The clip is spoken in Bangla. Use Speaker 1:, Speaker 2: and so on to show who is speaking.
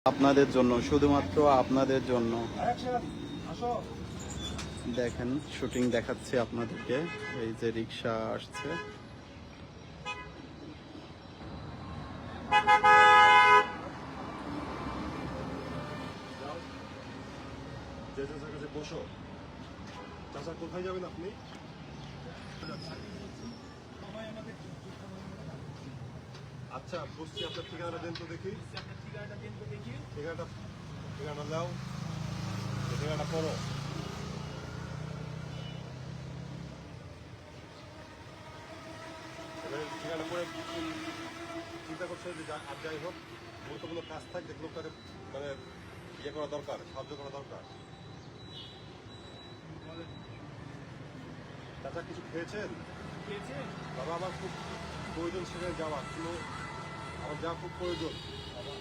Speaker 1: আপনাদের জন্য, শুধুমাত্র আপনাদের জন্য দেখেন শুটিং দেখাচ্ছি আপনাদেরকে। এই যে রিক্সা আসছে,
Speaker 2: বসো। চাচা কোথায় যাবেন আপনি? আচ্ছা বসছি, আপনার ঠিকানাটা দেন তো দেখি। ঠিকানাটা দাও, ঠিকানাটা করো। এবারে ঠিকানা করে চিন্তা করছে যে আর যাই হোক গুরুত্বপূর্ণ কাজ থাকলে লোকটাকে মানে ইয়ে করা দরকার, সাহায্য করা দরকার। চাচা কিছু খেয়েছেন? বাবা আমার খুব প্রয়োজন সেখানে যাওয়া, কিন্তু আমার যাওয়া খুব প্রয়োজন বাবা।